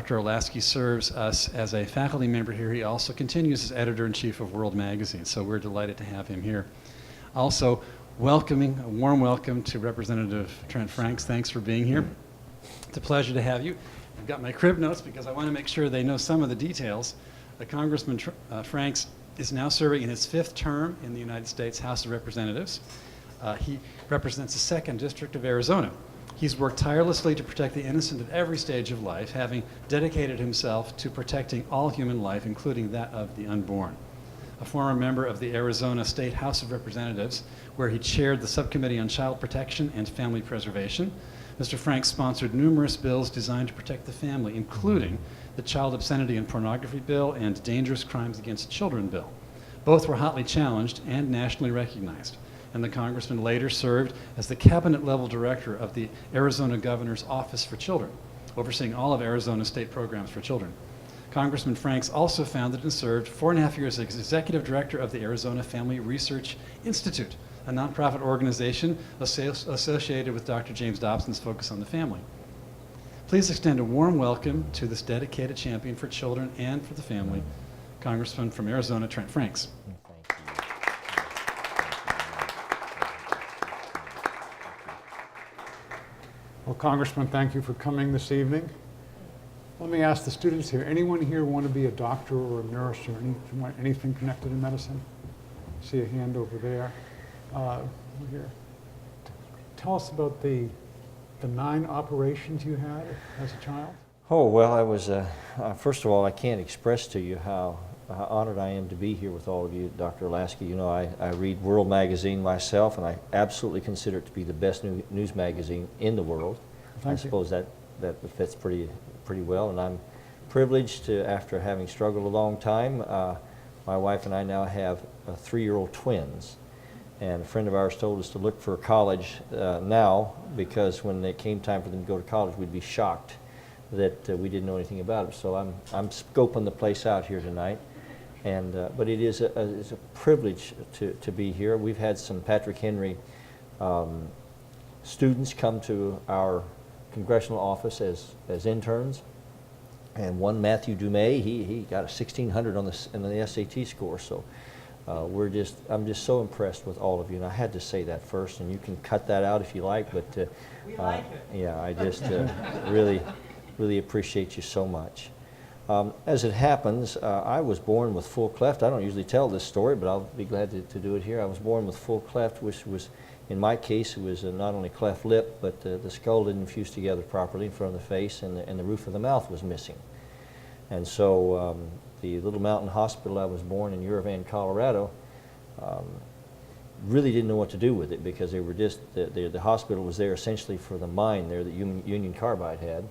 Dr. Olasky serves us as a faculty member here. He also continues as editor-in-chief of World Magazine, so we're delighted to have him here. Also, a warm welcome to Representative Trent Franks. Thanks for being here. It's a pleasure to have you. I've got my crib notes because I want to make sure they know some of the details. Congressman Franks is now serving in his 5th term in the United States House of Representatives. He represents the 2nd District of Arizona. He's worked tirelessly to protect the innocent at every stage of life, having dedicated himself to protecting all human life, including that of the unborn. A former member of the Arizona State House of Representatives, where he chaired the Subcommittee on Child Protection and Family Preservation, Mr. Franks sponsored numerous bills designed to protect the family, including the Child Obscenity and Pornography Bill and Dangerous Crimes Against Children Bill. Both were hotly challenged and nationally recognized, and the congressman later served as the cabinet-level director of the Arizona Governor's Office for Children, overseeing all of Arizona's state programs for children. Congressman Franks also founded and served 4.5 years as executive director of the Arizona Family Research Institute, a nonprofit organization associated with Dr. James Dobson's Focus on the Family. Please extend a warm welcome to this dedicated champion for children and for the family, Congressman from Arizona, Trent Franks. Well, Congressman, thank you for coming this evening. Let me ask the students here, anyone here want to be a doctor or a nurse or anything connected to medicine? See a hand over there. Here. Tell us about the 9 operations you had as a child. Oh, well, I was, first of all, I can't express to you how honored I am to be here with all of you, Dr. Olasky. You know, I read World Magazine myself, and I absolutely consider it to be the best news magazine in the world. I suppose that fits pretty well, and I'm privileged to, after having struggled a long time, my wife and I now have 3-year-old twins. And a friend of ours told us to look for college now, because when it came time for them to go to college, we'd be shocked that we didn't know anything about it. So I'm scoping the place out here tonight. And but it is it's a privilege to be here. We've had some Patrick Henry students come to our congressional office as interns, and one, Matthew Dumais, he got a 1600 on the SAT score. So I'm just so impressed with all of you, and I had to say that first, and you can cut that out if you like, but we like it. Yeah, I just really appreciate you so much. As it happens, I was born with full cleft. I don't usually tell this story, but I'll be glad to do it here. I was born with full cleft, which was, in my case, it was not only cleft lip, but the skull didn't fuse together properly in front of the face, and the roof of the mouth was missing. And so the little mountain hospital I was born in Uravan, Colorado, really didn't know what to do with it, because they were just, the hospital was there essentially for the mine there that Union Carbide had.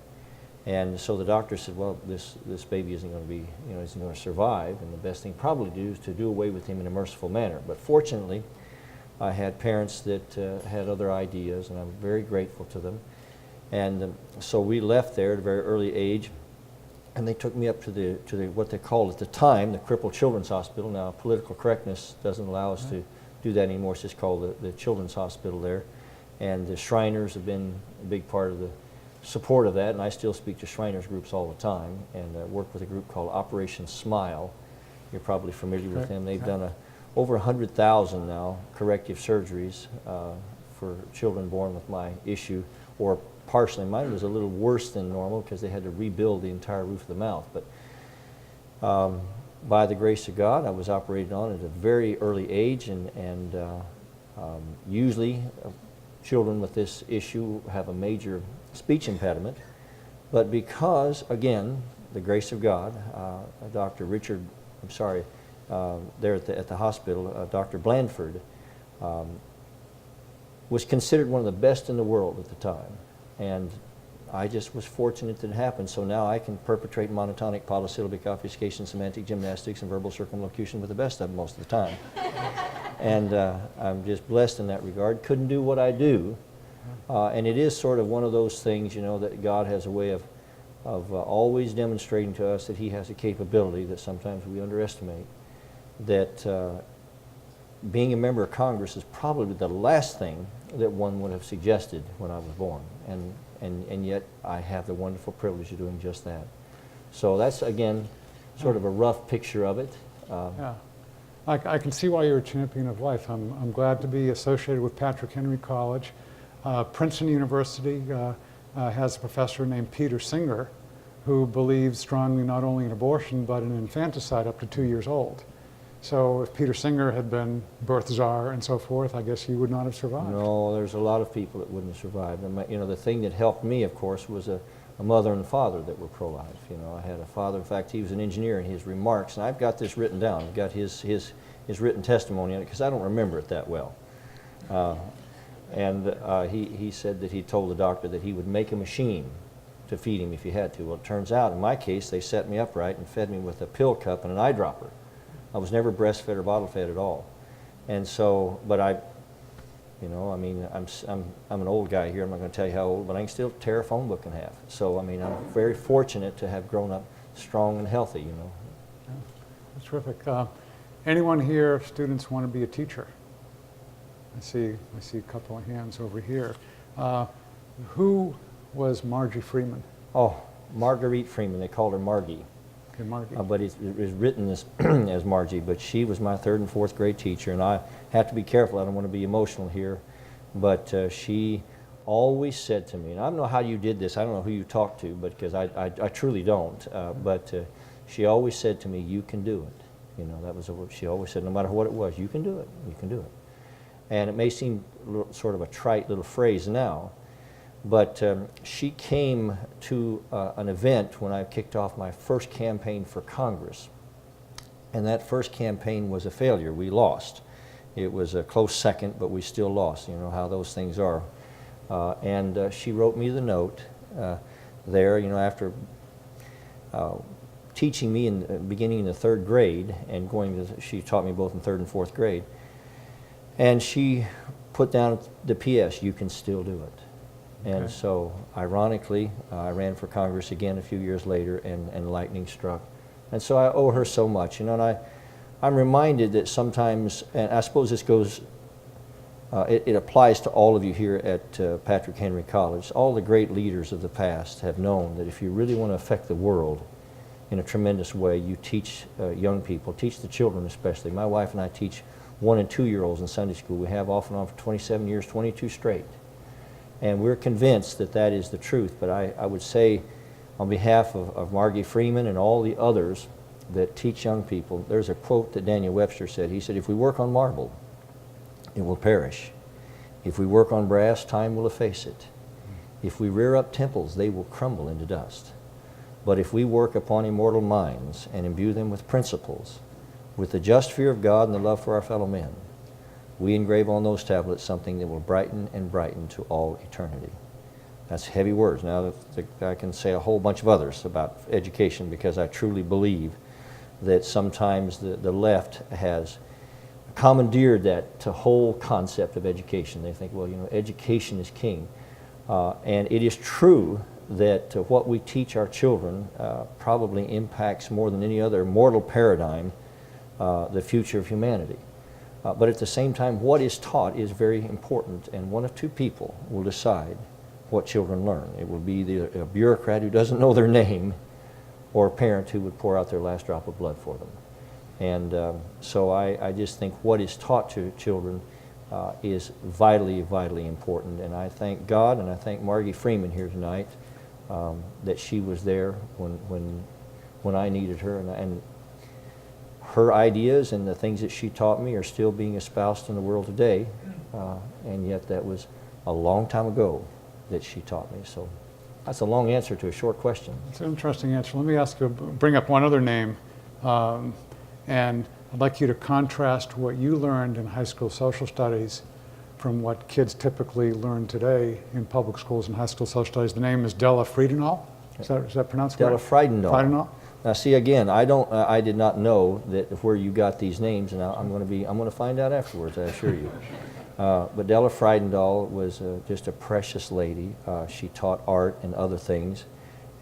And so the doctor said, well, this baby isn't going to be, isn't going to survive, and the best thing probably to do is to do away with him in a merciful manner. But fortunately, I had parents that had other ideas, and I'm very grateful to them. And so we left there at a very early age, and they took me up to the what they called at the time the Crippled Children's Hospital. Now, political correctness doesn't allow us to do that anymore. It's just called the Children's Hospital there. And the Shriners have been a big part of the support of that, and I still speak to Shriners groups all the time, and work with a group called Operation Smile. You're probably familiar with them. They've done over 100,000 now corrective surgeries for children born with my issue, or partially. Mine was a little worse than normal because they had to rebuild the entire roof of the mouth. But by the grace of God, I was operated on at a very early age, and usually children with this issue have a major speech impediment. But because, again, the grace of God, Dr. Richard, there at the hospital, Dr. Blandford, was considered one of the best in the world at the time. And I just was fortunate that it happened. So now I can perpetrate monotonic, polysyllabic obfuscation, semantic gymnastics, and verbal circumlocution with the best of them most of the time. And I'm just blessed in that regard. Couldn't do what I do. And it is sort of one of those things, that God has a way of always demonstrating to us that He has a capability that sometimes we underestimate. That being a member of Congress is probably the last thing that one would have suggested when I was born. And yet I have the wonderful privilege of doing just that. So that's, again, sort of a rough picture of it. Yeah. I can see why you're a champion of life. I'm glad to be associated with Patrick Henry College. Princeton University has a professor named Peter Singer who believes strongly not only in abortion but in infanticide up to 2 years old. So if Peter Singer had been birth czar and so forth, I guess you would not have survived. No, there's a lot of people that wouldn't have survived. And you know, the thing that helped me, of course, was a mother and a father that were pro-life. You know, I had a father, in fact, he was an engineer, and his remarks, and I've got this written down. I've got his written testimony on it because I don't remember it that well. He said that he told the doctor that he would make a machine to feed him if he had to. Well, it turns out, in my case, they set me upright and fed me with a pill cup and an eyedropper. I was never breastfed or bottle fed at all. And so, but you know, I mean, I'm an old guy here. I'm not going to tell you how old, but I can still tear a phone book in half. So, I mean, I'm very fortunate to have grown up strong and healthy, you know. Yeah, that's terrific. Anyone here, students, want to be a teacher? I see a couple of hands over here. Who was Margie Freeman? Oh, Marguerite Freeman. They called her Margie. Okay, Margie. But it was written as, as Margie, but she was my 3rd and 4th grade teacher, and I have to be careful, I don't want to be emotional here, but she always said to me, and I don't know how you did this, I don't know who you talked to, but because I truly don't, but she always said to me, you can do it. You know, that was what she always said, no matter what it was, you can do it, you can do it. And it may seem sort of a trite little phrase now, but she came to an event when I kicked off my first campaign for Congress. And that first campaign was a failure. We lost. It was a close second, but we still lost. You know how those things are. She wrote me the note there, you know, after teaching me beginning in the 3rd grade and she taught me both in 3rd and 4th grade. And she put down the P.S., you can still do it. And Okay. so, ironically, I ran for Congress again a few years later, and lightning struck. And so I owe her so much, you know, and I'm reminded that sometimes, and I suppose this goes, it applies to all of you here at Patrick Henry College. All the great leaders of the past have known that if you really want to affect the world in a tremendous way, you teach young people, teach the children especially. My wife and I teach 1- and 2-year-olds in Sunday school. We have off and on for 27 years, 22 straight. And we're convinced that that is the truth. But I would say, on behalf of Margie Freeman and all the others that teach young people, there's a quote that Daniel Webster said. He said, if we work on marble, it will perish. If we work on brass, time will efface it. If we rear up temples, they will crumble into dust. But if we work upon immortal minds and imbue them with principles, with the just fear of God and the love for our fellow men, we engrave on those tablets something that will brighten and brighten to all eternity. That's heavy words. Now, I can say a whole bunch of others about education because I truly believe that sometimes the left has commandeered that whole concept of education. They think, well, you know, education is king. And it is true that what we teach our children probably impacts more than any other mortal paradigm the future of humanity. But at the same time, what is taught is very important, and one of two people will decide what children learn. It will be either a bureaucrat who doesn't know their name or a parent who would pour out their last drop of blood for them. And so I just think what is taught to children is vitally, vitally important. And I thank God and I thank Margie Freeman here tonight that she was there when I needed her. And her ideas and the things that she taught me are still being espoused in the world today, and yet that was a long time ago that she taught me. So that's a long answer to a short question. It's an interesting answer. Let me bring up one other name, and I'd like you to contrast what you learned in high school social studies from what kids typically learn today in public schools and high school social studies. The name is Della Friedendahl. Is that pronounced Della correct? Friedendahl. Friedendahl? Now, see, again, I did not know that where you got these names, and I'm going to find out afterwards, I assure you. But Della Friedendahl was just a precious lady. She taught art and other things,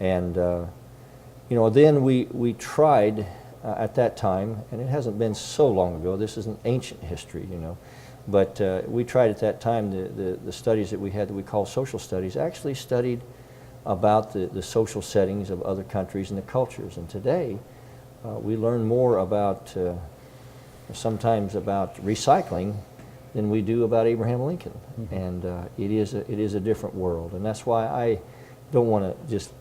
and you know, then we tried at that time, and it hasn't been so long ago. This is an ancient history, you know, but we tried at that time the studies that we had that we call social studies actually studied about the social settings of other countries and the cultures. And today, we learn more about, sometimes about recycling than we do about Abraham Lincoln. Mm-hmm. And it is a different world. And that's why I don't want to just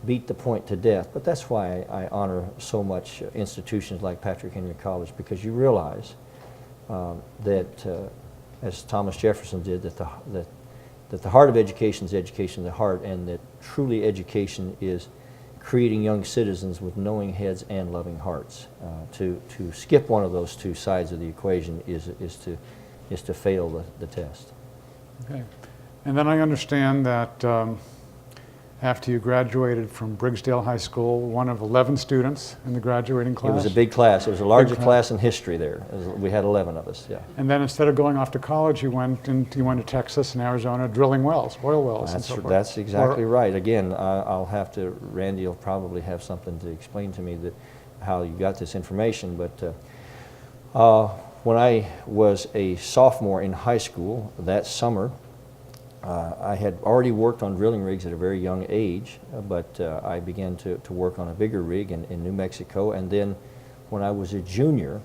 beat the point to death, but that's why I honor so much institutions like Patrick Henry College, because you realize that, as Thomas Jefferson did, that the heart of education is education of the heart, and that truly education is creating young citizens with knowing heads and loving hearts. To skip one of those two sides of the equation is to fail the test. Okay. And then I understand that after you graduated from Briggsdale High School, one of 11 students in the graduating class. It was a big class. It was the largest class. class in history there. We had 11 of us, yeah. And then instead of going off to college, you went to Texas and Arizona drilling wells, oil wells and so forth. That's exactly right. Again, I'll have to, Randy will probably have something to explain to me that how you got this information, but when I was a sophomore in high school that summer, I had already worked on drilling rigs at a very young age, but I began to work on a bigger rig in New Mexico. And then when I was a junior,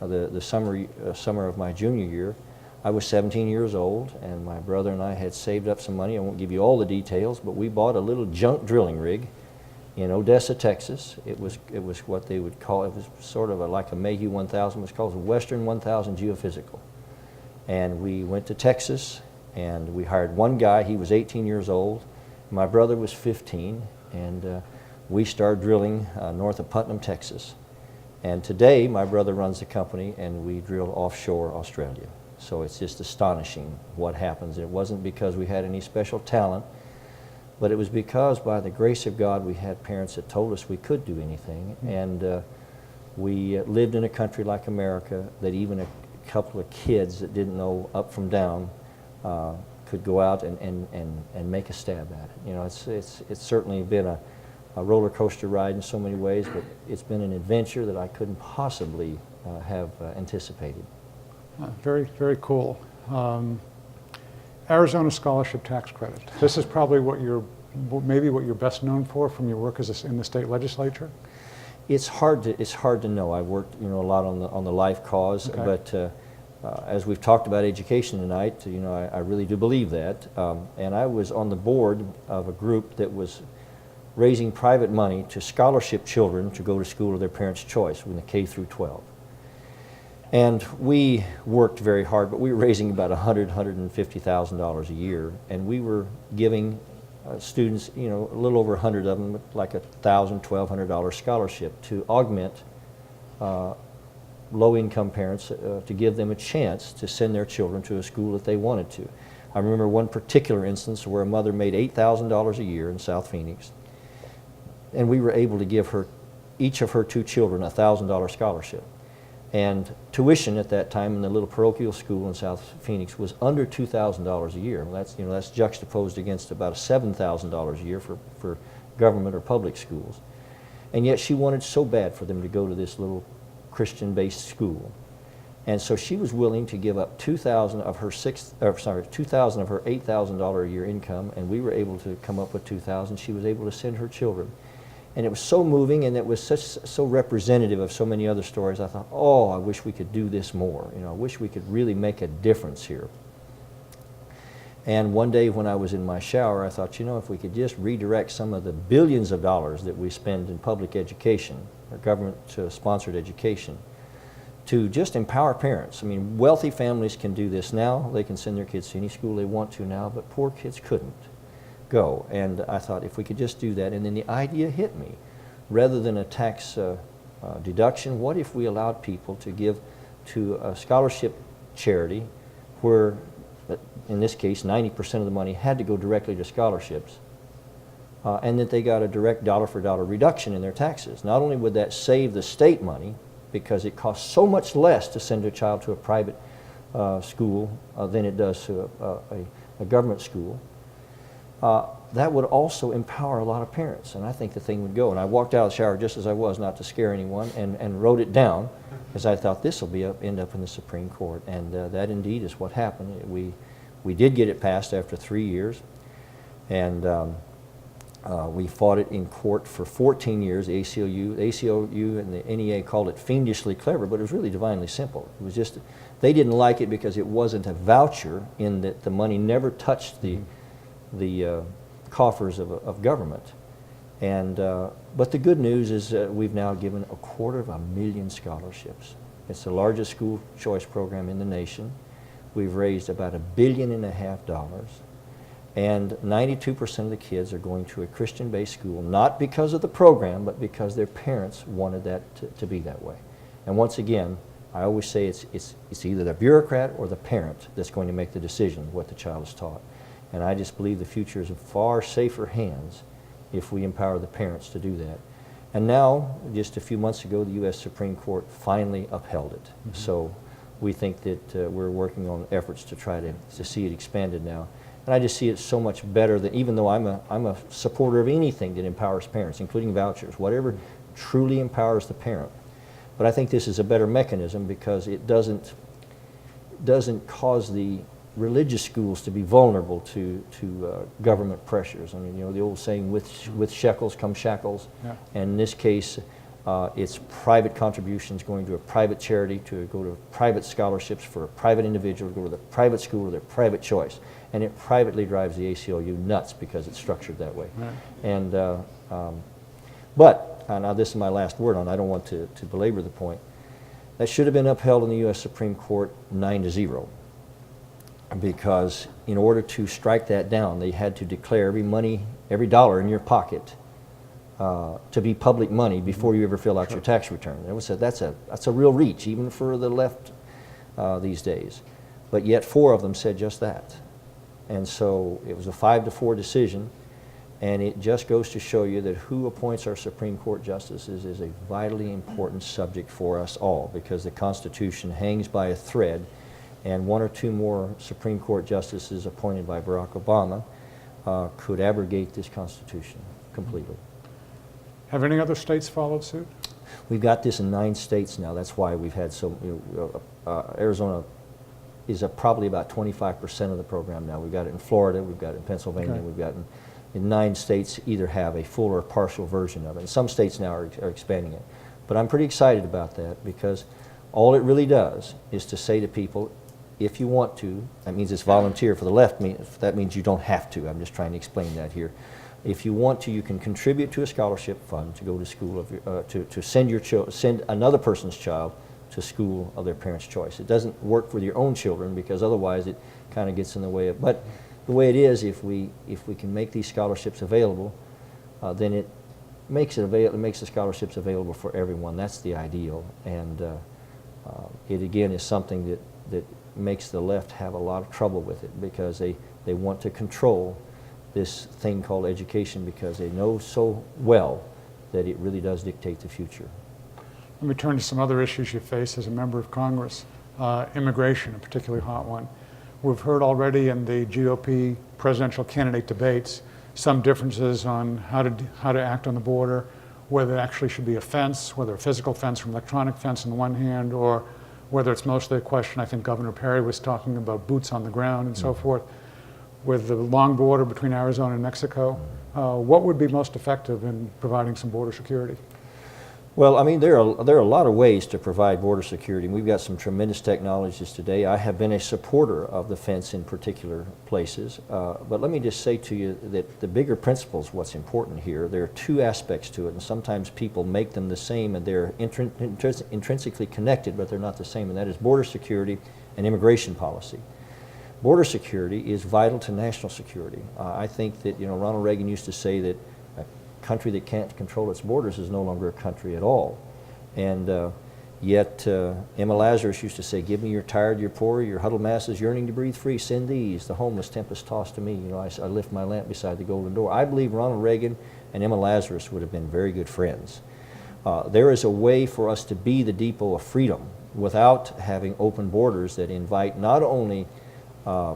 the summer of my junior year, I was 17 years old, and my brother and I had saved up some money. I won't give you all the details, but we bought a little junk drilling rig in Odessa, Texas. It was what they would call, it was sort of like a Mayhew 1000, it was called the Western 1000 Geophysical. And we went to Texas, and we hired one guy. He was 18 years old. My brother was 15, and we started drilling north of Putnam, Texas. And today, my brother runs the company, and we drill offshore Australia. So it's just astonishing what happens. It wasn't because we had any special talent, but it was because, by the grace of God, we had parents that told us we could do anything. And we lived in a country like America that even a couple of kids that didn't know up from down could go out and make a stab at it. You know, it's certainly been a roller coaster ride in so many ways, but it's been an adventure that I couldn't possibly have anticipated. Very, very cool. Arizona Scholarship Tax Credit. This is probably maybe what you're best known for from your work in the state legislature. It's hard to know. I've worked a lot on the life cause, okay. But as we've talked about education tonight, I really do believe that. And I was on the board of a group that was raising private money to scholarship children to go to school of their parents' choice in the K through 12. And we worked very hard, but we were raising about $150,000 a year, and we were giving students, a little over 100 of them, like $1,000, $1,200 scholarship to augment low-income parents, to give them a chance to send their children to a school that they wanted to. I remember one particular instance where a mother made $8,000 a year in South Phoenix, and we were able to give each of her two children a $1,000 scholarship. And tuition at that time in the little parochial school in South Phoenix was under $2,000 a year. That's juxtaposed against about $7,000 a year for government or public schools. And yet she wanted so bad for them to go to this little Christian-based school. And so she was willing to give up $2,000 of her $8,000 a year income, and we were able to come up with $2,000. She was able to send her children. And it was so moving, and it was so representative of so many other stories. I thought, oh, I wish we could do this more. I wish we could really make a difference here. And one day when I was in my shower, I thought, if we could just redirect some of the billions of dollars that we spend in public education, or government-sponsored education, to just empower parents. Wealthy families can do this now. They can send their kids to any school they want to now, but poor kids couldn't go. And I thought, if we could just do that, and then the idea hit me. Rather than a tax deduction, what if we allowed people to give to a scholarship charity where, in this case, 90% of the money had to go directly to scholarships, and that they got a direct dollar-for-dollar reduction in their taxes. Not only would that save the state money, because it costs so much less to send a child to a private school than it does to a government school, that would also empower a lot of parents, and I think the thing would go. And I walked out of the shower just as I was, not to scare anyone, and wrote it down, because I thought this will end up in the Supreme Court, and that indeed is what happened. We did get it passed after 3 years, And we fought it in court for 14 years, the ACLU and the NEA called it fiendishly clever, but it was really divinely simple. It was just, they didn't like it because it wasn't a voucher in that the money never touched the coffers of government. And, but the good news is we've now given 250,000 scholarships. It's the largest school choice program in the nation. We've raised about $1.5 billion, and 92% of the kids are going to a Christian-based school, not because of the program, but because their parents wanted that to be that way. And once again, I always say it's either the bureaucrat or the parent that's going to make the decision of what the child is taught. And I just believe the future is in far safer hands if we empower the parents to do that. And now, just a few months ago, the U.S. Supreme Court finally upheld it. Mm-hmm. So we think that we're working on efforts to try to see it expanded now. And I just see it so much better that, even though I'm a supporter of anything that empowers parents, including vouchers, whatever truly empowers the parent. But I think this is a better mechanism because it doesn't cause the religious schools to be vulnerable to government pressures. I mean, you know, the old saying, with shekels come shackles. Yeah. And in this case, it's private contributions going to a private charity, to go to private scholarships for a private individual, to go to the private school or their private choice. And it privately drives the ACLU nuts because it's structured that way. Right. And, but now this is my last word on it. I don't want to belabor the point. That should have been upheld in the U.S. Supreme Court 9-0. Because in order to strike that down, they had to declare every dollar in your pocket to be public money before you ever fill out your tax return. That's a real reach, even for the left these days. But yet 4 of them said just that. And so it was a 5-4 decision, and it just goes to show you that who appoints our Supreme Court justices is a vitally important subject for us all, because the Constitution hangs by a thread, and 1 or 2 more Supreme Court justices appointed by Barack Obama could abrogate this Constitution completely. Have any other states followed suit? We've got this in 9 states now. That's why we've had Arizona is probably about 25% of the program now. We've got it in Florida, we've got it in Pennsylvania, okay. We've got it in 9 states either have a full or partial version of it. And some states now are expanding it. But I'm pretty excited about that, because all it really does is to say to people, if you want to, that means it's volunteer. For the left, that means you don't have to. I'm just trying to explain that here. If you want to, you can contribute to a scholarship fund to go to school, to send another person's child to school of their parents' choice. It doesn't work with your own children, because otherwise it kind of gets in the way of, but the way it is, if we can make these scholarships available, then it makes the scholarships available for everyone. That's the ideal. And it again is something that makes the left have a lot of trouble with it, because they want to control this thing called education, because they know so well that it really does dictate the future. Let me turn to some other issues you face as a member of Congress. Immigration, a particularly hot one. We've heard already in the GOP presidential candidate debates some differences on how to act on the border, whether it actually should be a fence, whether a physical fence or an electronic fence on the one hand, or whether it's mostly a question, I think Governor Perry was talking about boots on the ground and so forth. With the long border between Arizona and Mexico, what would be most effective in providing some border security? Well, I mean, there are a lot of ways to provide border security. We've got some tremendous technologies today. I have been a supporter of the fence in particular places, but let me just say to you that the bigger principle is what's important here. There are 2 aspects to it, and sometimes people make them the same, and they're intrinsically connected, but they're not the same, and that is border security and immigration policy. Border security is vital to national security. I think that, Ronald Reagan used to say that a country that can't control its borders is no longer a country at all. And yet Emma Lazarus used to say, give me your tired, your poor, your huddled masses yearning to breathe free. Send these, the homeless tempest tossed to me. I lift my lamp beside the golden door. I believe Ronald Reagan and Emma Lazarus would have been very good friends. There is a way for us to be the depot of freedom without having open borders that invite not only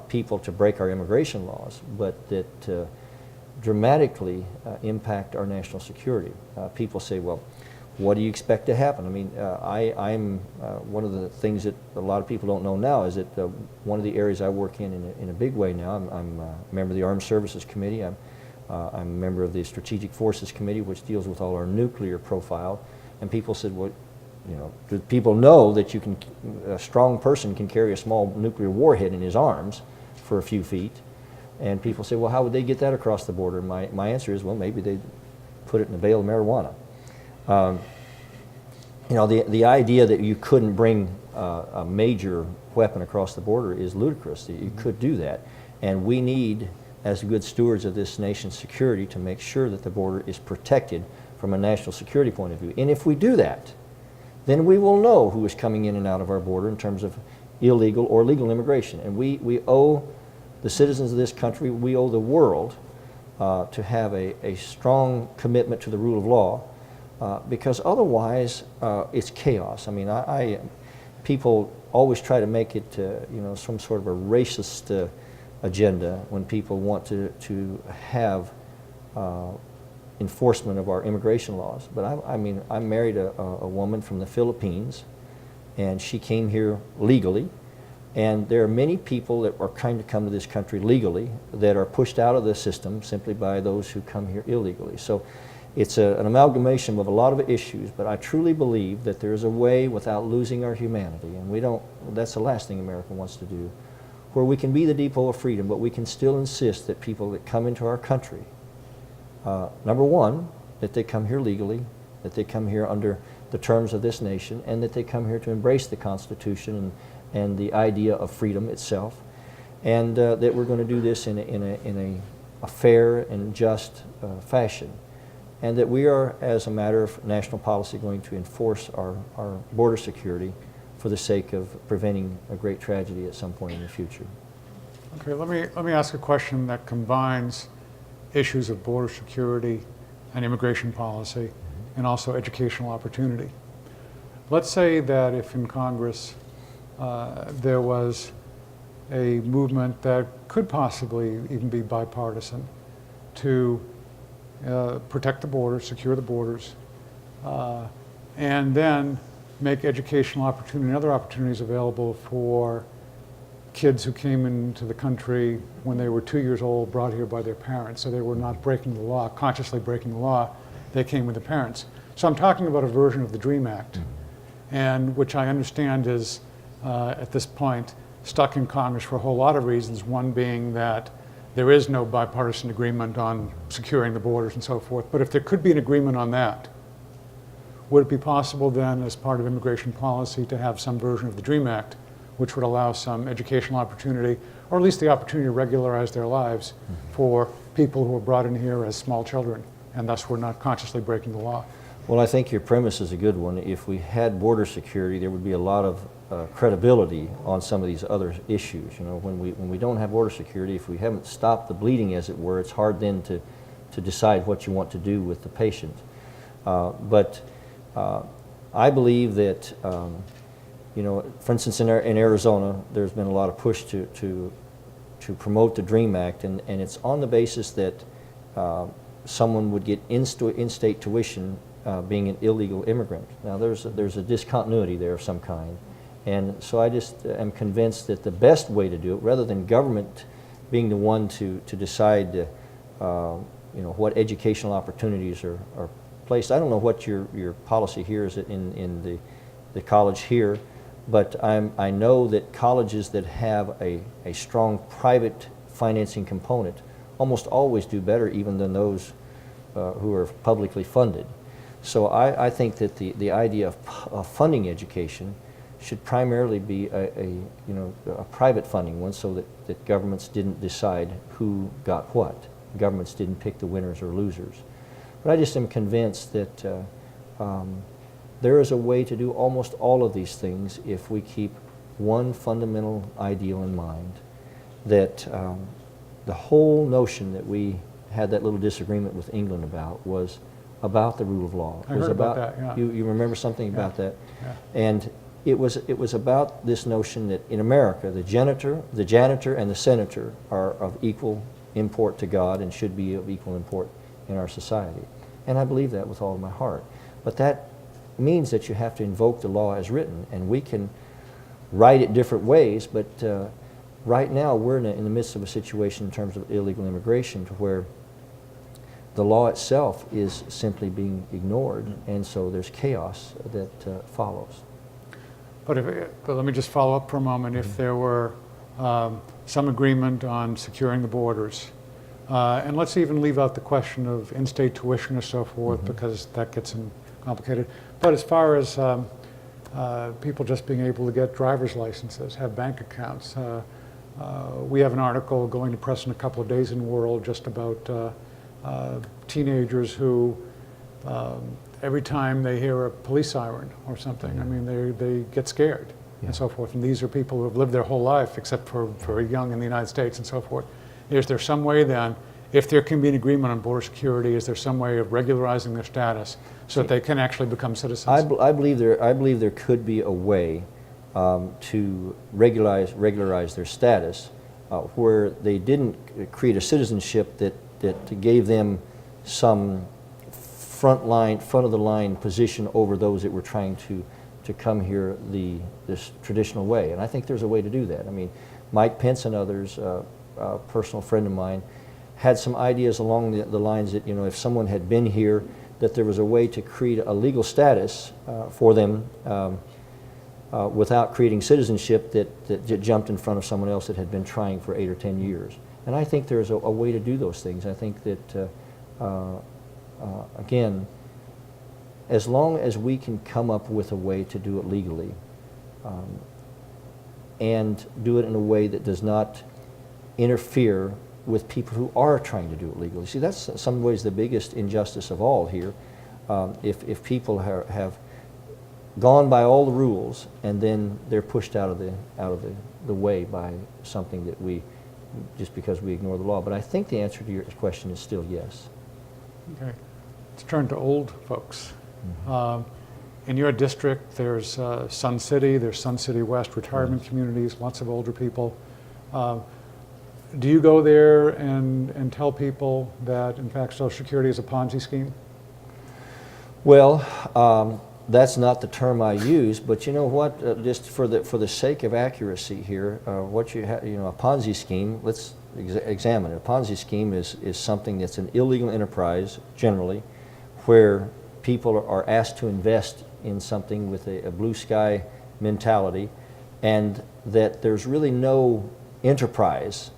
people to break our immigration laws, but that dramatically impact our national security. People say, well, what do you expect to happen? I mean, I'm one of the things that a lot of people don't know now is that one of the areas I work in a big way now, I'm a member of the Armed Services Committee. I'm a member of the Strategic Forces Committee, which deals with all our nuclear profile. And people said, well, you know, do people know that a strong person can carry a small nuclear warhead in his arms for a few feet? And people say, well, how would they get that across the border? And my answer is, well, maybe they'd put it in a bale of marijuana. You know, the idea that you couldn't bring a major weapon across the border is ludicrous. You could do that. And we need, as good stewards of this nation's security, to make sure that the border is protected from a national security point of view. And if we do that, then we will know who is coming in and out of our border in terms of illegal or legal immigration. And we owe the citizens of this country, we owe the world to have a strong commitment to the rule of law, because otherwise it's chaos. I mean, people always try to make it you know, some sort of a racist agenda when people want to have enforcement of our immigration laws. But I mean, I married a woman from the Philippines, and she came here legally. And there are many people that are trying to come to this country legally that are pushed out of the system simply by those who come here illegally. So it's an amalgamation of a lot of issues, but I truly believe that there is a way without losing our humanity, and that's the last thing America wants to do, where we can be the depot of freedom, but we can still insist that people that come into our country, number one, that they come here legally, that they come here under the terms of this nation, and that they come here to embrace the Constitution and the idea of freedom itself, and that we're going to do this in a fair and just fashion, and that we are, as a matter of national policy, going to enforce our border security for the sake of preventing a great tragedy at some point in the future. Okay, let me ask a question that combines issues of border security and immigration policy, and also educational opportunity. Let's say that if in Congress there was a movement that could possibly even be bipartisan to protect the borders, secure the borders, and then make educational opportunity and other opportunities available for kids who came into the country when they were 2 years old, brought here by their parents. So they were not breaking the law, consciously breaking the law. They came with their parents. So I'm talking about a version of the DREAM Act, and which I understand is at this point stuck in Congress for a whole lot of reasons, one being that there is no bipartisan agreement on securing the borders and so forth. But if there could be an agreement on that, would it be possible then, as part of immigration policy, to have some version of the DREAM Act which would allow some educational opportunity, or at least the opportunity to regularize their lives for people who were brought in here as small children and thus were not consciously breaking the law? Well, I think your premise is a good one. If we had border security, there would be a lot of credibility on some of these other issues. You know, when we don't have border security, if we haven't stopped the bleeding, as it were, it's hard then to decide what you want to do with the patient. But I believe that, you know, for instance, in Arizona, there's been a lot of push to promote the DREAM Act, and it's on the basis that someone would get in-state tuition being an illegal immigrant. Now, there's a discontinuity there of some kind. And so I just am convinced that the best way to do it, rather than government being the one to decide you know, what educational opportunities are placed. I don't know what your policy here is in the college here, but I know that colleges that have a strong private financing component almost always do better even than those who are publicly funded. So I think that the idea of funding education should primarily be you know, a private funding one, so that governments didn't decide who got what. Governments didn't pick the winners or losers. But I just am convinced that there is a way to do almost all of these things if we keep one fundamental ideal in mind, that the whole notion that we had that little disagreement with England about was about the rule of law. I heard about that, yeah. You remember something about that? Yeah. And it was about this notion that in America, the janitor and the senator are of equal import to God and should be of equal import in our society. And I believe that with all of my heart. But that means that you have to invoke the law as written, and we can write it different ways, but right now we're in the midst of a situation in terms of illegal immigration to where the law itself is simply being ignored, and so there's chaos that follows. But let me just follow up for a moment. If there were some agreement on securing the borders, and let's even leave out the question of in-state tuition or so forth, because that gets complicated. But as far as people just being able to get driver's licenses, have bank accounts, we have an article going to press in a couple of days in World just about teenagers who every time they hear a police siren or something, I mean, they get scared and so forth. And these are people who have lived their whole life, except for very young in the United States and so forth. Is there some way then, if there can be an agreement on border security, is there some way of regularizing their status so that they can actually become citizens? I believe there could be a way to regularize their status where they didn't create a citizenship that gave them some front of the line position over those that were trying to come here this traditional way. And I think there's a way to do that. I mean, Mike Pence and others, a personal friend of mine, had some ideas along the lines that, you know, if someone had been here, that there was a way to create a legal status for them without creating citizenship that jumped in front of someone else that had been trying for 8 or 10 years. And I think there's a way to do those things. I think that, again, as long as we can come up with a way to do it legally and do it in a way that does not interfere with people who are trying to do it legally. See, that's in some ways the biggest injustice of all here. If people have gone by all the rules and then they're pushed out of the way by something that just because we ignore the law. But I think the answer to your question is still yes. Okay. Let's turn to old folks. In your district, there's Sun City, there's Sun City West, retirement communities, lots of older people. Do you go there and tell people that, in fact, Social Security is a Ponzi scheme? Well, that's not the term I use, but you know what? Just for the sake of accuracy here, what you have, you know, a Ponzi scheme. Let's examine it. A Ponzi scheme is something that's an illegal enterprise generally, where people are asked to invest in something with a blue sky mentality, and that there's really no enterprise,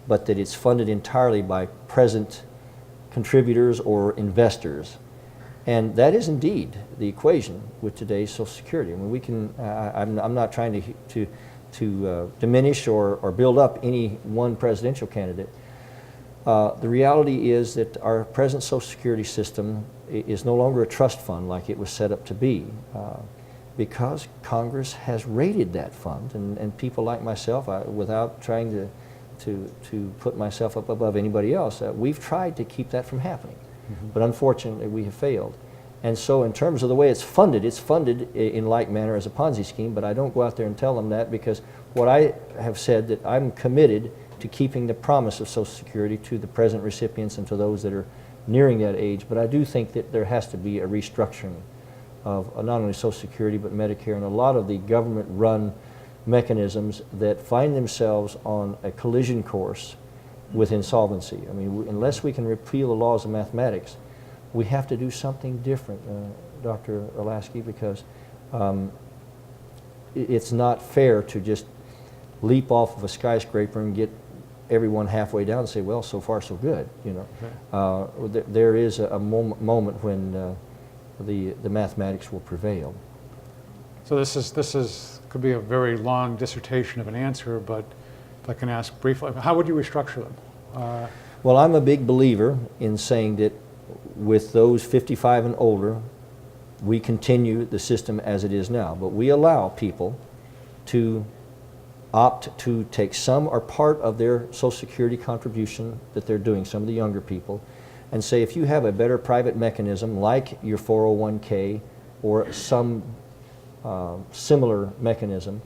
but that it's funded entirely by present contributors or investors. And that is indeed the equation with today's Social Security. I mean, we can. I'm not trying to diminish or build up any one presidential candidate. The reality is that our present Social Security system is no longer a trust fund like it was set up to be, because Congress has raided that fund, and people like myself, without trying to put myself up above anybody else, we've tried to keep that from happening. But unfortunately, we have failed. And so in terms of the way it's funded in like manner as a Ponzi scheme, but I don't go out there and tell them that, because what I have said that I'm committed to keeping the promise of Social Security to the present recipients and to those that are nearing that age. But I do think that there has to be a restructuring of not only Social Security but Medicare and a lot of the government-run mechanisms that find themselves on a collision course with insolvency. I mean, unless we can repeal the laws of mathematics, we have to do something different, Dr. Olasky, because it's not fair to just leap off of a skyscraper and get everyone halfway down and say, well, so far so good. You know, there is a moment when the mathematics will prevail. So this could be a very long dissertation of an answer, but if I can ask briefly, how would you restructure them? Well, I'm a big believer in saying that with those 55 and older, we continue the system as it is now, but we allow people to opt to take some or part of their Social Security contribution that they're doing, some of the younger people, and say if you have a better private mechanism like your 401k or some similar mechanism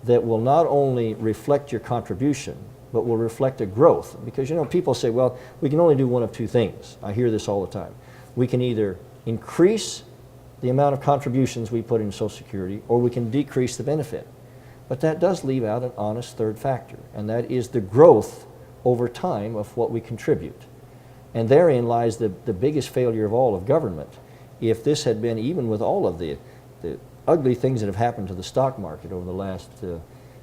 that will not only reflect your contribution but will reflect a growth. Because, you know, people say, well, we can only do one of two things. I hear this all the time. We can either increase the amount of contributions we put in Social Security, or we can decrease the benefit. But that does leave out an honest third factor, and that is the growth over time of what we contribute. And therein lies the biggest failure of all of government. If this had been, even with all of the ugly things that have happened to the stock market over the last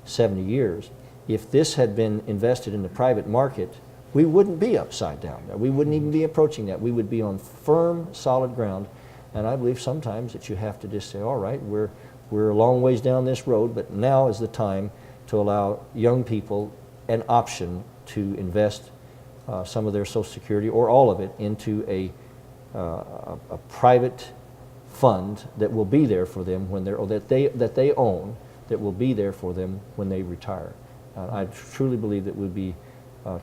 70 years, if this had been invested in the private market, we wouldn't be upside down. We wouldn't even be approaching that. We would be on firm, solid ground. And I believe sometimes that you have to just say, all right, we're a long ways down this road, but now is the time to allow young people an option to invest some of their Social Security or all of it into a private fund that will be there for them when they're, or that they own, that will be there for them when they retire. I truly believe that we'll be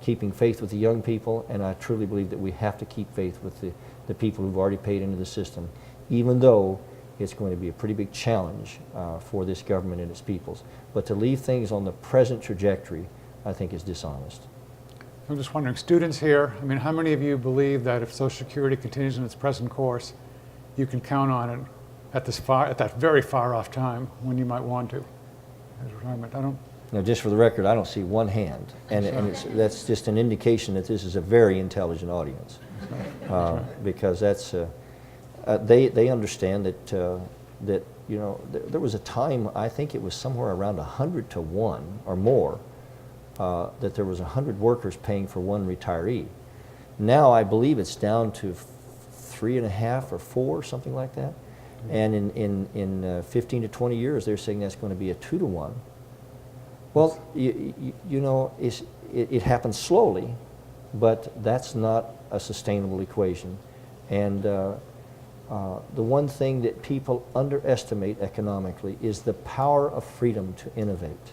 keeping faith with the young people, and I truly believe that we have to keep faith with the people who've already paid into the system, even though it's going to be a pretty big challenge for this government and its peoples. But to leave things on the present trajectory, I think is dishonest. I'm just wondering, students here, I mean, how many of you believe that if Social Security continues in its present course, you can count on it at that very far off time when you might want to? As retirement, I don't. Now, just for the record, I don't see one hand, and that's just an indication that this is a very intelligent audience, because that's they understand that you know there was a time, I think it was somewhere around 100 to 1 or more, that there was 100 workers paying for one retiree. Now I believe it's down to 3.5 or 4, something like that. And in 15 to 20 years, they're saying that's going to be a 2 to 1. Well, you know, it happens slowly, but that's not a sustainable equation. And the one thing that people underestimate economically is the power of freedom to innovate.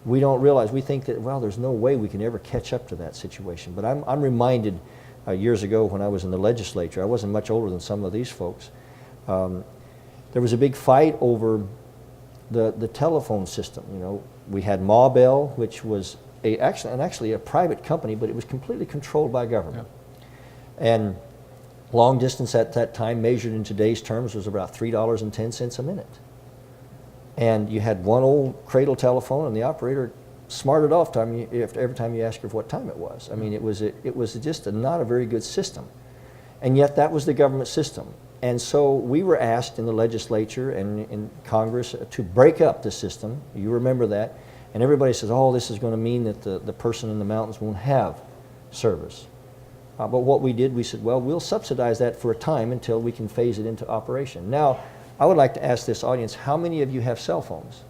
We don't realize, we think that, well, there's no way we can ever catch up to that situation. But I'm reminded years ago when I was in the legislature, I wasn't much older than some of these folks, there was a big fight over the telephone system. You know, we had Ma Bell, which was actually a private company, but it was completely controlled by government. Yeah. And long distance at that time, measured in today's terms, was about $3.10 a minute. And you had one old cradle telephone, and the operator smarted off every time you asked her what time it was. I mean, it was just not a very good system. And yet that was the government system. And so we were asked in the legislature and in Congress to break up the system. You remember that. And everybody says, oh, this is going to mean that the person in the mountains won't have service. But what we did, we said, well, we'll subsidize that for a time until we can phase it into operation. Now, I would like to ask this audience, how many of you have cell phones?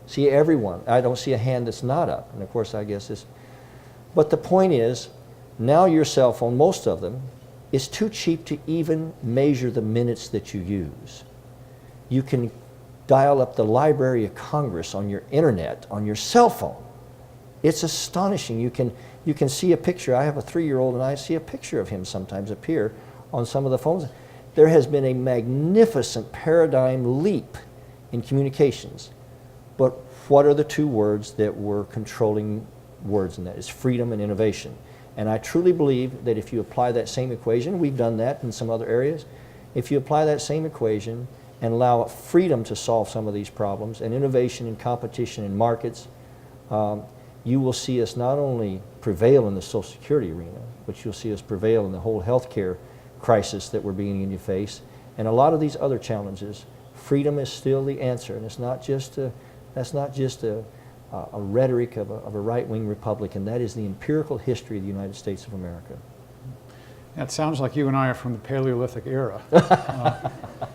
See, everyone. I don't see a hand that's not up. And of course, I guess this. But the point is, now your cell phone, most of them, is too cheap to even measure the minutes that you use. You can dial up the Library of Congress on your internet, on your cell phone. It's astonishing. You can see a picture. I have a 3-year-old, and I see a picture of him sometimes appear on some of the phones. There has been a magnificent paradigm leap in communications. But what are the 2 words that were controlling words in that? It's freedom and innovation. And I truly believe that if you apply that same equation, we've done that in some other areas, if you apply that same equation and allow freedom to solve some of these problems and innovation and competition in markets, you will see us not only prevail in the Social Security arena, but you'll see us prevail in the whole healthcare crisis that we're beginning to face. And a lot of these other challenges, freedom is still the answer. And it's not just that's not just a rhetoric of a right-wing republic, and that is the empirical history of the United States of America. It sounds like you and I are from the Paleolithic era.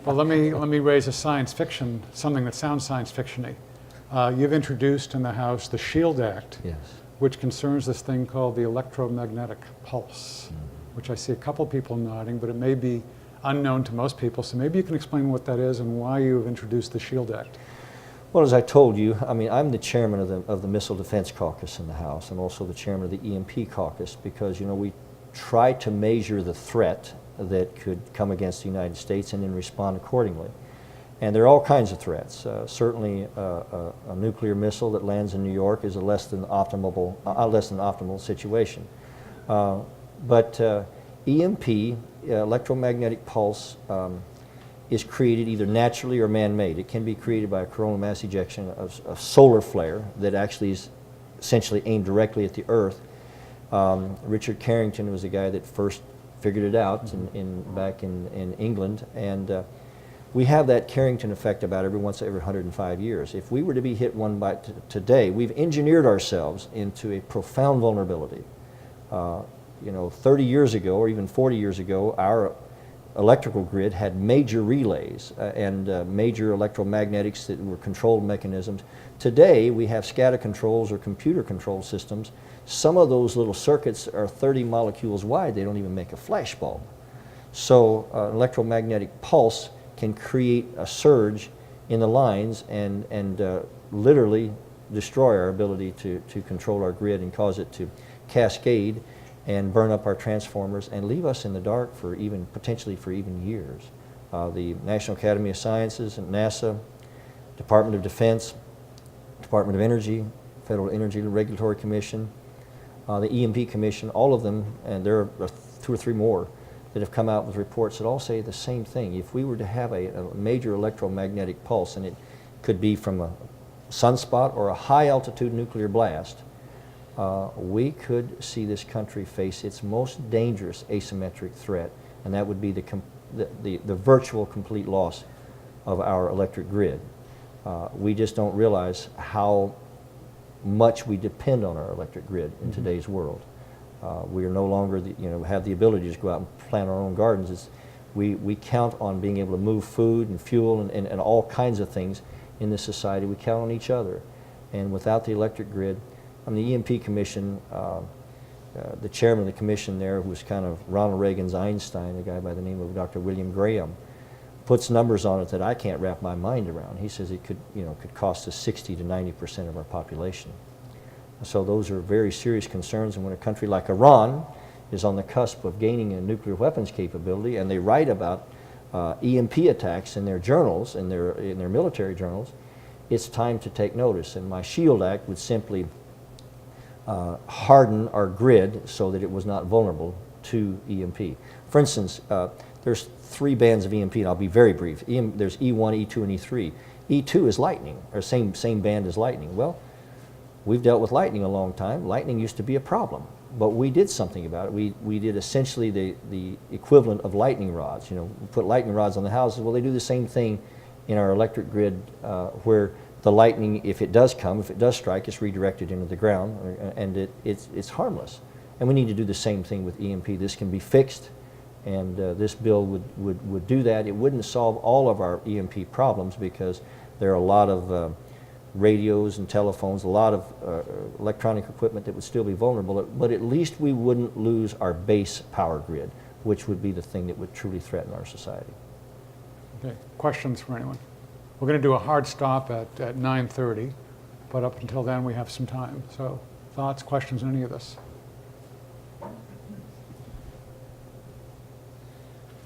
But let me raise a science fiction, something that sounds science fiction-y. You've introduced in the House the SHIELD Act, Yes. which concerns this thing called the electromagnetic pulse, which I see a couple people nodding, but it may be unknown to most people. So maybe you can explain what that is and why you have introduced the SHIELD Act. Well, as I told you, I mean, I'm the chairman of the Missile Defense Caucus in the House, and also the chairman of the EMP Caucus, because, you know, we try to measure the threat that could come against the United States and then respond accordingly. And there are all kinds of threats. Certainly, a nuclear missile that lands in New York is a less than optimal situation. But EMP electromagnetic pulse is created either naturally or man-made. It can be created by a coronal mass ejection, a solar flare that actually is essentially aimed directly at the Earth. Richard Carrington was the guy that first figured it out back in England, and we have that Carrington effect about every 105 years. If we were to be hit one by today, we've engineered ourselves into a profound vulnerability. 30 years ago or even 40 years ago, our electrical grid had major relays and major electromagnetics that were controlled mechanisms. Today, we have SCADA controls or computer control systems. Some of those little circuits are 30 molecules wide. They don't even make a flash bulb. So an electromagnetic pulse can create a surge in the lines and literally destroy our ability to control our grid and cause it to cascade and burn up our transformers and leave us in the dark for potentially for years. The National Academy of Sciences and NASA, Department of Defense, Department of Energy, Federal Energy Regulatory Commission, the EMP Commission, all of them, and there are 2 or 3 more that have come out with reports that all say the same thing. If we were to have a major electromagnetic pulse, and it could be from a sunspot or a high altitude nuclear blast, we could see this country face its most dangerous asymmetric threat, and that would be the virtual complete loss of our electric grid. We just don't realize how much we depend on our electric grid in today's world. We are no longer have the ability to just go out and plant our own gardens. We count on being able to move food and fuel and all kinds of things in this society. We count on each other, and without the electric grid, the EMP Commission, the chairman of the commission there, who was kind of Ronald Reagan's Einstein, a guy by the name of Dr. William Graham, puts numbers on it that I can't wrap my mind around. He says it could cost us 60 to 90% of our population. So those are very serious concerns, and when a country like Iran is on the cusp of gaining a nuclear weapons capability, and they write about EMP attacks in their journals, in their military journals, it's time to take notice. And my SHIELD Act would simply harden our grid so that it was not vulnerable to EMP. For instance, there's 3 bands of EMP, and I'll be very brief. There's E1, E2, and E3. E2 is lightning, or same band as lightning. Well, we've dealt with lightning a long time. Lightning used to be a problem, but we did something about it. We did essentially the equivalent of lightning rods. We put lightning rods on the houses. Well, they do the same thing in our electric grid, where the lightning, if it does strike, it's redirected into the ground, and it's harmless. And we need to do the same thing with EMP. This can be fixed, and this bill would do that. It wouldn't solve all of our EMP problems because there are a lot of radios and telephones, a lot of electronic equipment that would still be vulnerable, but at least we wouldn't lose our base power grid, which would be the thing that would truly threaten our society. Okay, questions from anyone? We're going to do a hard stop at 9:30, but up until then we have some time. So thoughts, questions on any of this?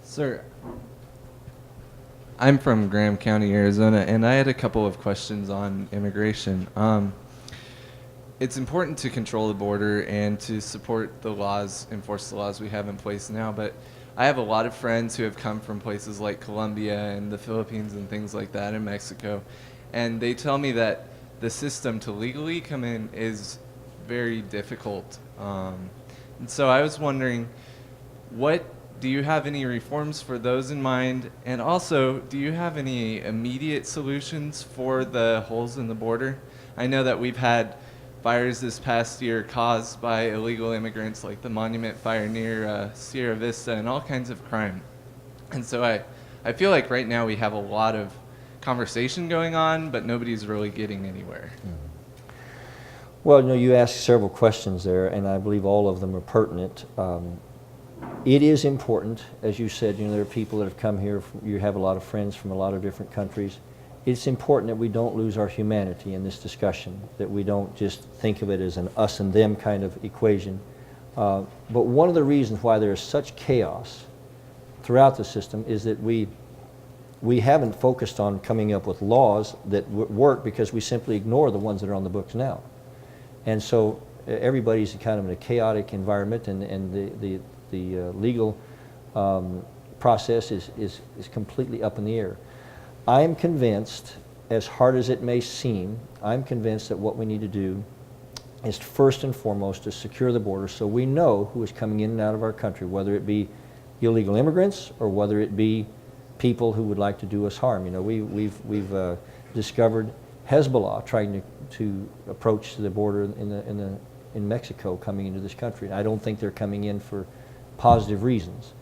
Sir, I'm from Graham County, Arizona, and I had a couple of questions on immigration. It's important to control the border and to support the laws, enforce the laws we have in place now, but I have a lot of friends who have come from places like Colombia and the Philippines and things like that, in Mexico, and they tell me that the system to legally come in is very difficult. And so I was wondering, do you have any reforms for those in mind? And also, do you have any immediate solutions for the holes in the border? I know that we've had fires this past year caused by illegal immigrants, like the Monument Fire near Sierra Vista, and all kinds of crime. And so I feel like right now we have a lot of conversation going on, but nobody's really getting anywhere. Well, you asked several questions there, and I believe all of them are pertinent. It is important, as you said, there are people that have come here. You have a lot of friends from a lot of different countries. It's important that we don't lose our humanity in this discussion, that we don't just think of it as an us and them kind of equation. But one of the reasons why there is such chaos throughout the system is that we haven't focused on coming up with laws that work because we simply ignore the ones that are on the books now. And so everybody's kind of in a chaotic environment, and the legal process is completely up in the air. I'm convinced, as hard as it may seem, I'm convinced that what we need to do is first and foremost to secure the border so we know who is coming in and out of our country, whether it be illegal immigrants or whether it be people who would like to do us harm. You know, we've discovered Hezbollah trying to approach the border in Mexico coming into this country. I don't think they're coming in for positive reasons.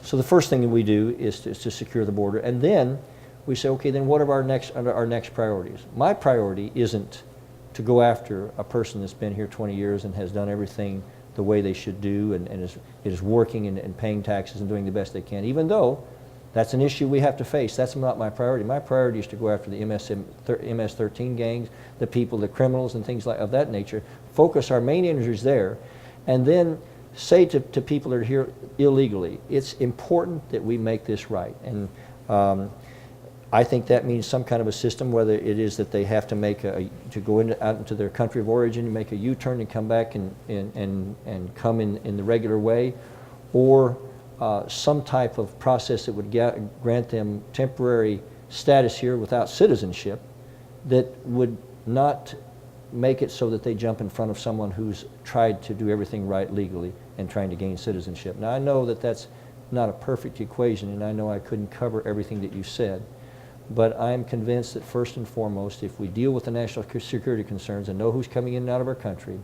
So the first thing that we do is to secure the border, and then we say, okay, then what are our next priorities? My priority isn't to go after a person that's been here 20 years and has done everything the way they should do and is working and paying taxes and doing the best they can, even though that's an issue we have to face. That's not my priority. My priority is to go after the MS-13 gangs, the people, the criminals and things of that nature, focus our main energies there, and then say to people that are here illegally, it's important that we make this right. And I think that means some kind of a system, whether it is that they have to make to go out into their country of origin and make a U-turn and come back and come in the regular way, or some type of process that would grant them temporary status here without citizenship, that would not make it so that they jump in front of someone who's tried to do everything right legally and trying to gain citizenship. Now I know that that's not a perfect equation, and I know I couldn't cover everything that you said, but I'm convinced that first and foremost, if we deal with the national security concerns and know who's coming in and out of our country,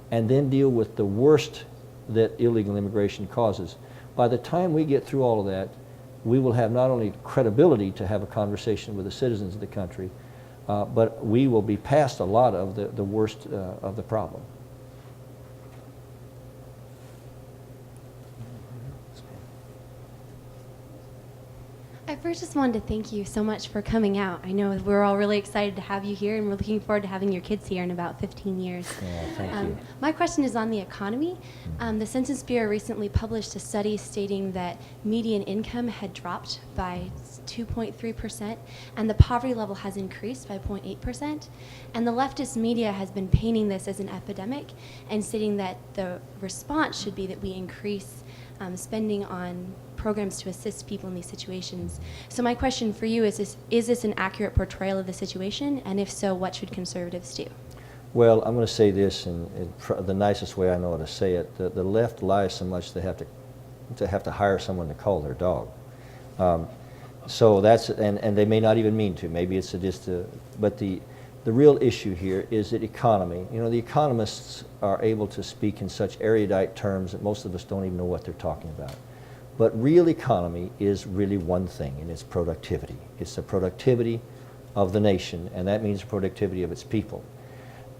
and then deal with the worst that illegal immigration causes, by the time we get through all of that, we will have not only credibility to have a conversation with the citizens of the country, but we will be past a lot of the worst of the problem. I first just wanted to thank you so much for coming out. I know we're all really excited to have you here, and we're looking forward to having your kids here in about 15 years. Yeah, thank you. My question is on the economy. The Census Bureau recently published a study stating that median income had dropped by 2.3%, and the poverty level has increased by 0.8%. And the leftist media has been painting this as an epidemic and stating that the response should be that we increase spending on programs to assist people in these situations. So my question for you is this an accurate portrayal of the situation? And if so, what should conservatives do? Well, I'm going to say this in the nicest way I know how to say it. The left lies so much they have to hire someone to call their dog. So that's, and they may not even mean to. Maybe it's but the real issue here is that economy. You know, the economists are able to speak in such erudite terms that most of us don't even know what they're talking about. But real economy is really one thing, and it's productivity. It's the productivity of the nation, and that means the productivity of its people.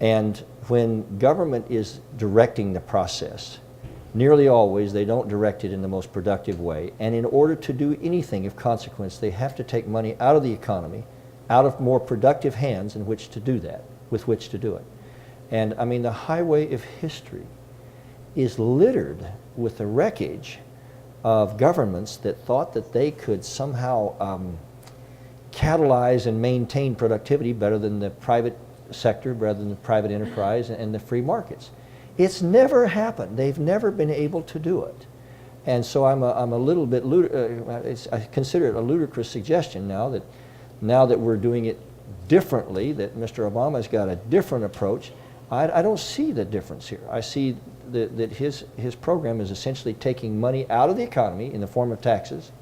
And when government is directing the process, nearly always they don't direct it in the most productive way. And in order to do anything of consequence, they have to take money out of the economy, out of more productive hands in which to do that, with which to do it. And I mean, the highway of history is littered with the wreckage of governments that thought that they could somehow catalyze and maintain productivity better than the private sector, better than the private enterprise and the free markets. It's never happened. They've never been able to do it. And so I'm a little bit, I consider it a ludicrous suggestion now that we're doing it differently, that Mr. Obama's got a different approach. I don't see the difference here. I see that his program is essentially taking money out of the economy in the form of taxes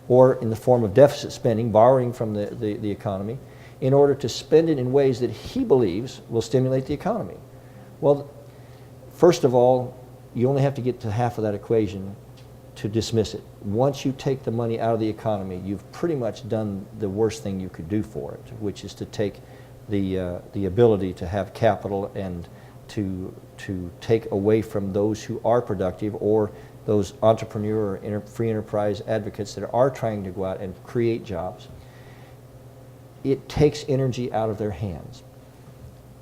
or in the form of deficit spending, borrowing from the economy, in order to spend it in ways that he believes will stimulate the economy. Well, first of all, you only have to get to half of that equation to dismiss it. Once you take the money out of the economy, you've pretty much done the worst thing you could do for it, which is to take the ability to have capital and to take away from those who are productive or those entrepreneur or free enterprise advocates that are trying to go out and create jobs. It takes energy out of their hands.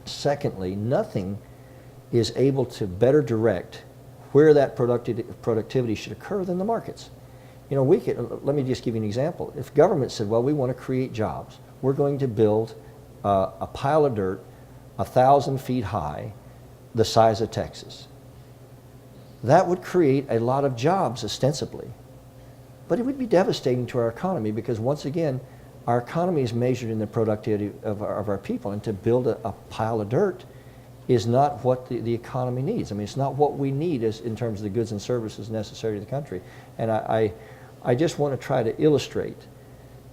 Secondly, nothing is able to better direct where that productivity should occur than the markets. You know, let me just give you an example. If government said, well, we want to create jobs, we're going to build a pile of dirt 1,000 feet high, the size of Texas. That would create a lot of jobs ostensibly, but it would be devastating to our economy because once again, our economy is measured in the productivity of our people, and to build a pile of dirt is not what the economy needs. I mean, it's not what we need as in terms of the goods and services necessary to the country. And I just want to try to illustrate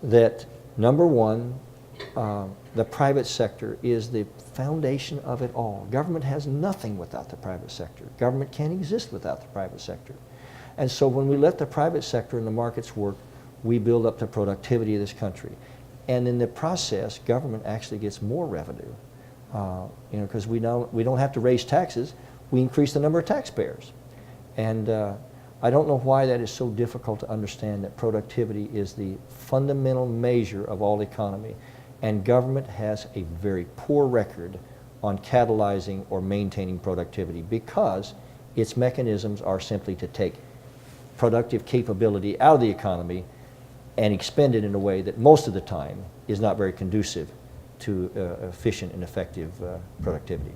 that, number one, the private sector is the foundation of it all. Government has nothing without the private sector. Government can't exist without the private sector. And so when we let the private sector and the markets work, we build up the productivity of this country. And in the process, government actually gets more revenue. Because we don't have to raise taxes, we increase the number of taxpayers. And I don't know why that is so difficult to understand, that productivity is the fundamental measure of all economy. And government has a very poor record on catalyzing or maintaining productivity because its mechanisms are simply to take productive capability out of the economy and expend it in a way that most of the time is not very conducive to efficient and effective productivity.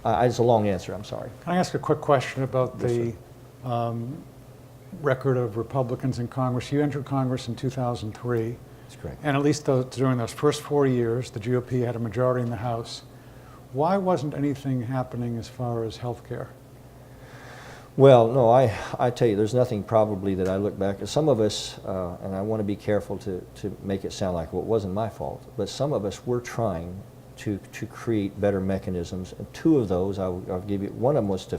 It's a long answer, I'm sorry. Can I ask a quick question about Yes, the record of Republicans in Congress? You entered Congress in 2003. That's correct. And at least during those first 4 years, the GOP had a majority in the House. Why wasn't anything happening as far as health care? Well, no, I tell you, there's nothing probably that I look back at. Some of us, and I want to be careful to make it sound like, well, it wasn't my fault, but some of us were trying to create better mechanisms. And two of those, I'll give you, one of them was to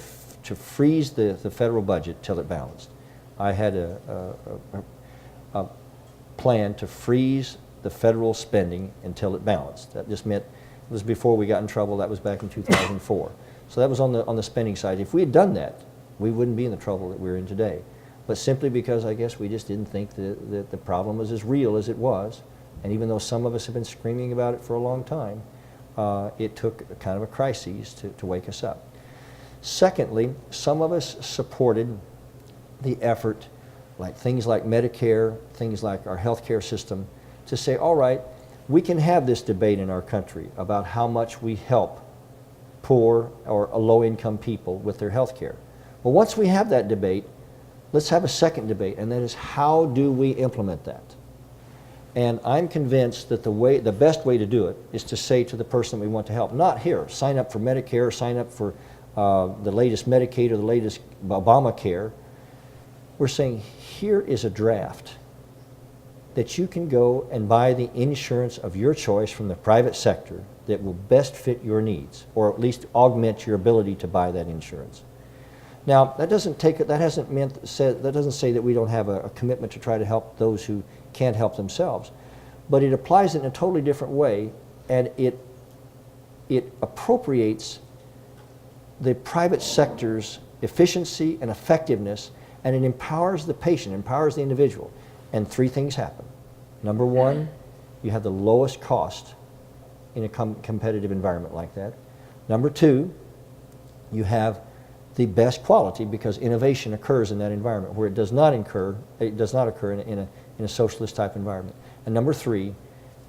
freeze the federal budget till it balanced. I had a plan to freeze the federal spending until it balanced. That just meant, it was before we got in trouble, that was back in 2004. So that was on the spending side. If we had done that, we wouldn't be in the trouble that we're in today. But simply because I guess we just didn't think that the problem was as real as it was, and even though some of us have been screaming about it for a long time, it took a kind of a crisis to wake us up. Secondly, some of us supported the effort, like things like Medicare, things like our health care system, to say, all right, we can have this debate in our country about how much we help poor or low-income people with their health care. But once we have that debate, let's have a second debate, and that is, how do we implement that? And I'm convinced that the best way to do it is to say to the person we want to help, not here, sign up for Medicare, sign up for the latest Medicaid or the latest Obamacare. We're saying, here is a draft that you can go and buy the insurance of your choice from the private sector that will best fit your needs, or at least augment your ability to buy that insurance. Now, that doesn't say that we don't have a commitment to try to help those who can't help themselves, but it applies it in a totally different way, and it appropriates the private sector's efficiency and effectiveness, and it empowers the patient, empowers the individual. And three things happen. Number one, you have the lowest cost in a competitive environment like that. Number two, you have the best quality, because innovation occurs in that environment where it does not occur in a socialist type environment. And number three,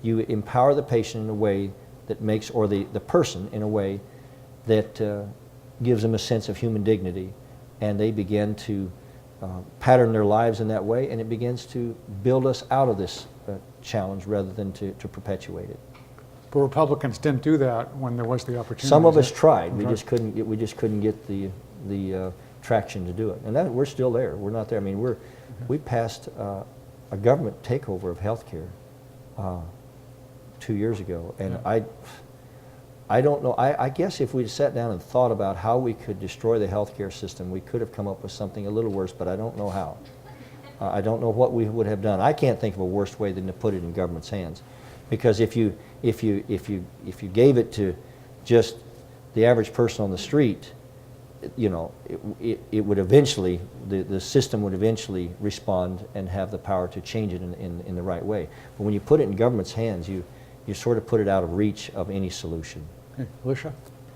you empower the patient in a way that makes, or the person in a way that gives them a sense of human dignity, and they begin to pattern their lives in that way, and it begins to build us out of this challenge rather than to perpetuate it. But Republicans didn't do that when there was the opportunity. Some of us tried. We just couldn't get the traction to do it, and we're still there. We're not there. I mean, we passed a government takeover of health care 2 years ago, and yeah. I don't know. I guess if we'd sat down and thought about how we could destroy the healthcare system, we could have come up with something a little worse, but I don't know how. I don't know what we would have done. I can't think of a worse way than to put it in government's hands, because if you gave it to just the average person on the street, you know, it would eventually, the system would eventually respond and have the power to change it in the right way. But when you put it in government's hands, you sort of put it out of reach of any solution. Okay, Alicia?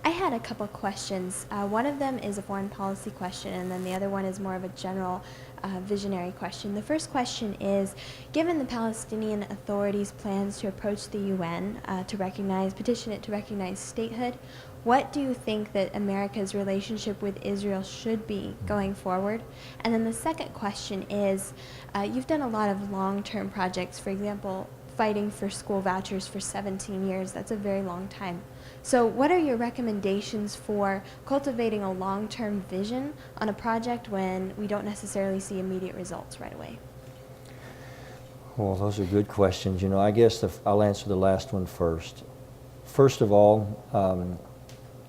I had a couple questions. One of them is a foreign policy question, and then the other one is more of a general visionary question. The first question is, given the Palestinian Authority's plans to approach the UN petition it to recognize statehood, what do you think that America's relationship with Israel should be going forward? And then the second question is, you've done a lot of long-term projects, for example, fighting for school vouchers for 17 years. That's a very long time. So what are your recommendations for cultivating a long-term vision on a project when we don't necessarily see immediate results right away? Well, those are good questions. You know, I guess I'll answer the last one first. First of all,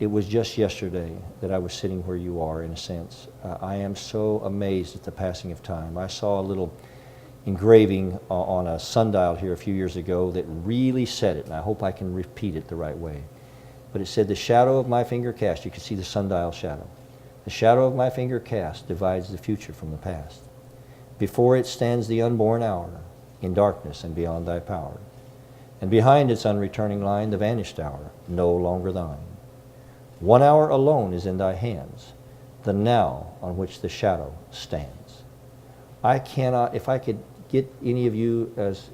it was just yesterday that I was sitting where you are, in a sense. I am so amazed at the passing of time. I saw a little engraving on a sundial here a few years ago that really said it, and I hope I can repeat it the right way. But it said, the shadow of my finger cast, you can see the sundial shadow. The shadow of my finger cast divides the future from the past. Before it stands the unborn hour, in darkness and beyond thy power. And behind its unreturning line, the vanished hour, no longer thine. 1 hour alone is in thy hands, the now on which the shadow stands. I cannot, if I could get any of you as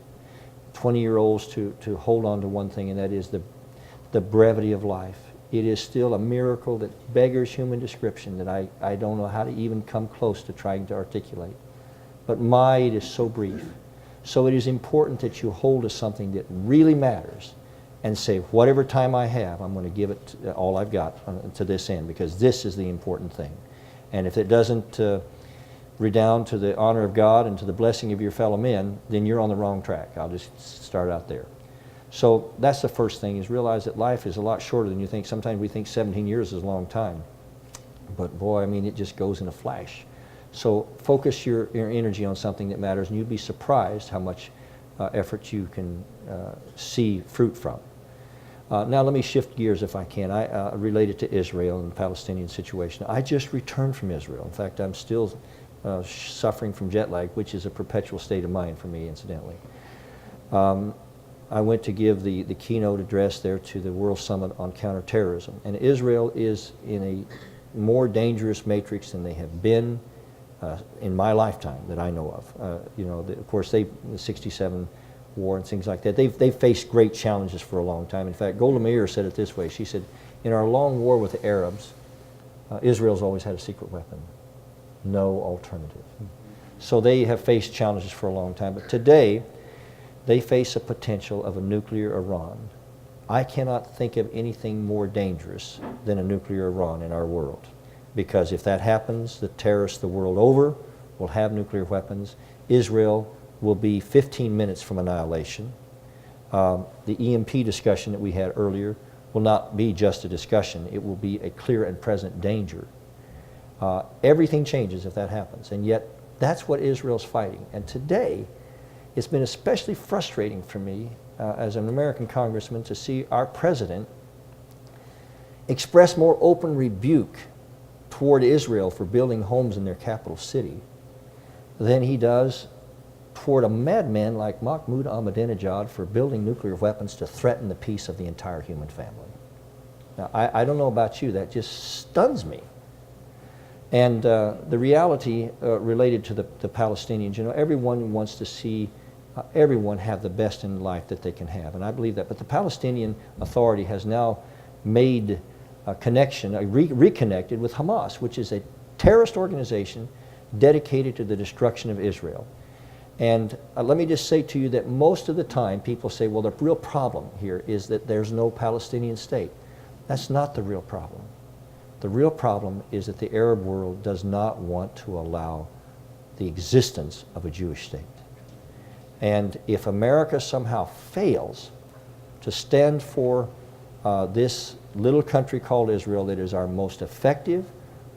20-year-olds to hold on to one thing, and that is the brevity of life. It is still a miracle that beggars human description that I don't know how to even come close to trying to articulate. But it is so brief. So it is important that you hold to something that really matters and say, whatever time I have, I'm going to give it all I've got to this end, because this is the important thing. And if it doesn't redound to the honor of God and to the blessing of your fellow men, then you're on the wrong track. I'll just start out there. So that's the first thing, is realize that life is a lot shorter than you think. Sometimes we think 17 years is a long time. But boy, I mean, it just goes in a flash. So focus your energy on something that matters, and you'll be surprised how much effort you can see fruit from. Now let me shift gears if I can. I related to Israel and the Palestinian situation. I just returned from Israel. In fact, I'm still suffering from jet lag, which is a perpetual state of mind for me, incidentally. I went to give the keynote address there to the World Summit on Counterterrorism. And Israel is in a more dangerous matrix than they have been in my lifetime that I know of. You know, of course, the 67 war and things like that, they've faced great challenges for a long time. In fact, Golda Meir said it this way. She said, in our long war with the Arabs, Israel's always had a secret weapon. No alternative. So they have faced challenges for a long time. But today, they face a potential of a nuclear Iran. I cannot think of anything more dangerous than a nuclear Iran in our world. Because if that happens, the terrorists the world over will have nuclear weapons. Israel will be 15 minutes from annihilation. The EMP discussion that we had earlier will not be just a discussion. It will be a clear and present danger. Everything changes if that happens. And yet, that's what Israel's fighting. And today, it's been especially frustrating for me as an American congressman to see our president express more open rebuke toward Israel for building homes in their capital city than he does toward a madman like Mahmoud Ahmadinejad for building nuclear weapons to threaten the peace of the entire human family. Now, I don't know about you, that just stuns me. And the reality related to the Palestinians, you know, everyone wants to see everyone have the best in life that they can have, and I believe that. But the Palestinian Authority has now made a connection, reconnected with Hamas, which is a terrorist organization dedicated to the destruction of Israel. And let me just say to you that most of the time people say, well, the real problem here is that there's no Palestinian state. That's not the real problem. The real problem is that the Arab world does not want to allow the existence of a Jewish state. And if America somehow fails to stand for this little country called Israel that is our most effective,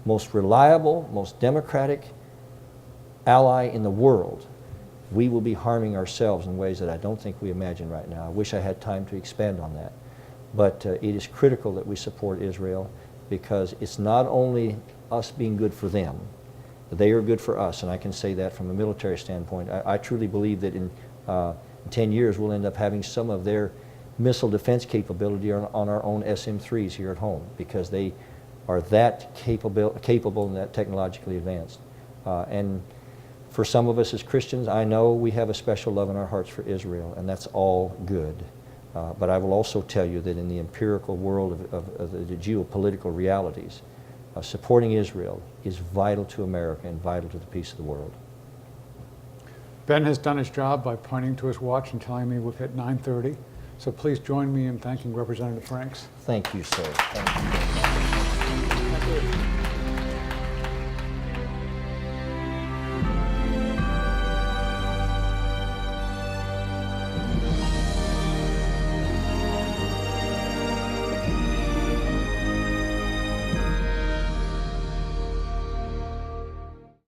most reliable, most democratic ally in the world, we will be harming ourselves in ways that I don't think we imagine right now. I wish I had time to expand on that. But it is critical that we support Israel, because it's not only us being good for them, but they are good for us, and I can say that from a military standpoint. I truly believe that in 10 years we'll end up having some of their missile defense capability on our own SM-3s here at home, because they are that capable and that technologically advanced. And for some of us as Christians, I know we have a special love in our hearts for Israel, and that's all good. But I will also tell you that in the empirical world of the geopolitical realities, supporting Israel is vital to America and vital to the peace of the world. Ben has done his job by pointing to his watch and telling me we've hit 9:30. So please join me in thanking Representative Franks. Thank you, sir. Thank you. Thank you.